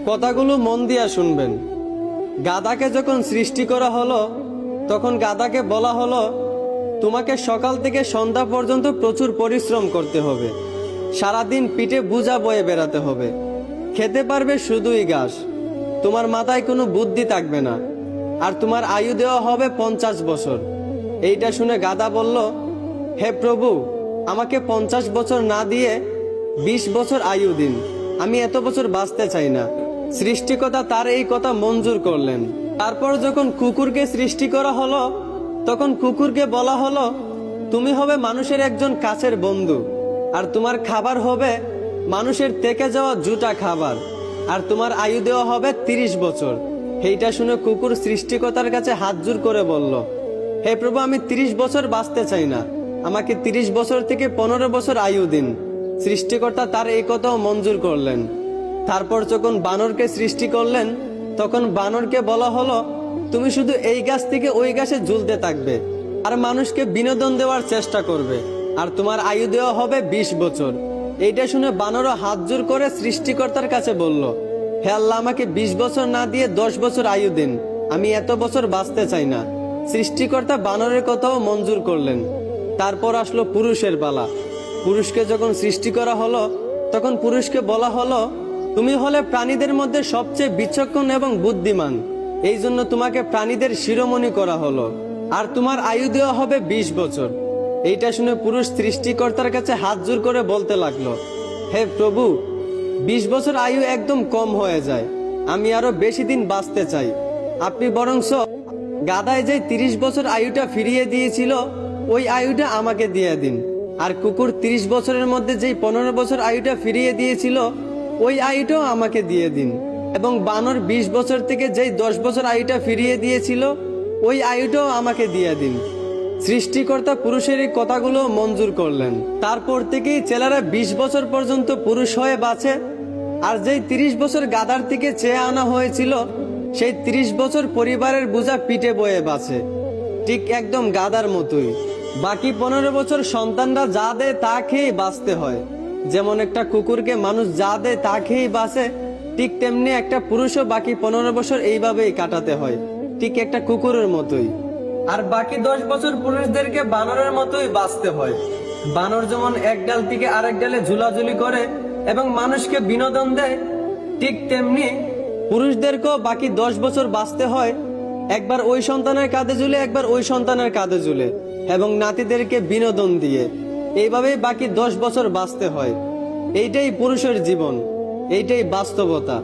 কথাগুলো মন দিয়া শুনবেন। গাধাকে যখন সৃষ্টি করা হলো তখন গাধাকে বলা হলো, তোমাকে সকাল থেকে সন্ধ্যা পর্যন্ত প্রচুর পরিশ্রম করতে হবে, সারাদিন পিঠে বোঝা বয়ে বেড়াতে হবে, খেতে পারবে শুধুই ঘাস, তোমার মাথায় কোনো বুদ্ধি থাকবে না, আর তোমার আয়ু দেওয়া হবে 50 বছর। এইটা শুনে গাধা বলল, হে প্রভু, আমাকে 50 বছর না দিয়ে 20 বছর আয়ু দিন, আমি এত বছর বাঁচতে চাই না। সৃষ্টিকর্তা তার এই কথা মঞ্জুর করলেন। তারপর যখন কুকুরকে সৃষ্টি করা হলো তখন কুকুরকে বলা হলো, তুমি হবে মানুষের একজন কাছের বন্ধু, আর তোমার খাবার হবে মানুষের থেকে যাওয়া জুটা খাবার, আর তোমার আয়ু দেওয়া হবে 30 বছর। এইটা শুনে কুকুর সৃষ্টিকর্তার কাছে হাত জোড় করে বলল, হে প্রভু, আমি 30 বছর বাঁচতে চাই না, আমাকে 30 বছর থেকে 15 বছর আয়ু দিন। সৃষ্টিকর্তা তার এই কথাও মঞ্জুর করলেন। তারপর যখন বানরকে সৃষ্টি করলেন তখন বানরকে বলা হলো, তুমি শুধু এই গাছ থেকে ওই গাছে ঝুলতে থাকবে আর মানুষকে বিনোদন দেওয়ার চেষ্টা করবে, আর তোমার আয়ু দেওয়া হবে 20 বছর। এইটা শুনে বানরও হাত জোড় করে সৃষ্টিকর্তার কাছে বলল, হে আল্লাহ, আমাকে 20 বছর না দিয়ে 10 বছর আয়ু দিন, আমি এত বছর বাঁচতে চাই না। সৃষ্টিকর্তা বানরের কথাও মঞ্জুর করলেন। তারপর আসলো পুরুষের পালা। পুরুষকে যখন সৃষ্টি করা হলো তখন পুরুষকে বলা হলো, তুমি হলে প্রাণীদের মধ্যে সবচেয়ে বিচক্ষণ এবং বুদ্ধিমান, এই জন্য তোমাকে প্রাণীদের শিরোমণি করা হলো, আর তোমার আয়ু দেওয়া হবে 20 বছর। এইটা শুনে পুরুষ সৃষ্টিকর্তার কাছে হাত জোড় করে বলতে লাগলো, হে প্রভু, 20 বছর আয়ু একদম কম হয়ে যায়, আমি আরো বেশি দিন বাঁচতে চাই, আপনি বরংস গাধায় যে 30 বছর আয়ুটা ফিরিয়ে দিয়েছিল ওই আয়ুটা আমাকে দিয়ে দিন, আর কুকুর 30 বছরের মধ্যে যেই 15 বছর আয়ুটা ফিরিয়ে দিয়েছিল ওই আয়ুটাও আমাকে দিয়ে দিন, এবং বানর 20 বছর থেকে যেই 10 বছর আয়ুটা ফিরিয়ে দিয়েছিল ওই আয়ুটাও আমাকে দিয়ে দিন। সৃষ্টিকর্তা পুরুষের এই কথাগুলো মঞ্জুর করলেন। তারপর থেকেই ছেলেরা 20 বছর পর্যন্ত পুরুষ হয়ে বাঁচে, আর যেই 30 বছর গাধার থেকে চেয়ে আনা হয়েছিল সেই 30 বছর পরিবারের বোঝা পিঠে বয়ে বাঁচে, ঠিক একদম গাধার মতোই। বাকি 15 বছর সন্তানরা যা দেয় তা খেয়েই বাঁচতে হয়। যেমন একটা কুকুরকে মানুষ যা দেয় তা খেয়েই বাঁচে, ঠিক তেমনি একটা পুরুষও বাকি 15 বছর এইভাবেই কাটাতে হয়, ঠিক একটা কুকুরের মতোই। আর বাকি 10 বছর পুরুষদেরকে বানরের মতোই বাঁচতে হয়। বানর যেমন এক ডাল থেকে আরেক ডালে ঝুলাঝুলি করে এবং মানুষকে বিনোদন দেয়, ঠিক তেমনি পুরুষদেরকেও বাকি 10 বছর বাঁচতে হয়, একবার ওই সন্তানের কাঁধে ঝুলে, একবার ওই সন্তানের কাঁধে ঝুলে, এবং নাতিদেরকে বিনোদন দিয়ে এইভাবেই বাকি 10 বছর বাঁচতে হয়। এইটাই পুরুষের জীবন, এইটাই বাস্তবতা।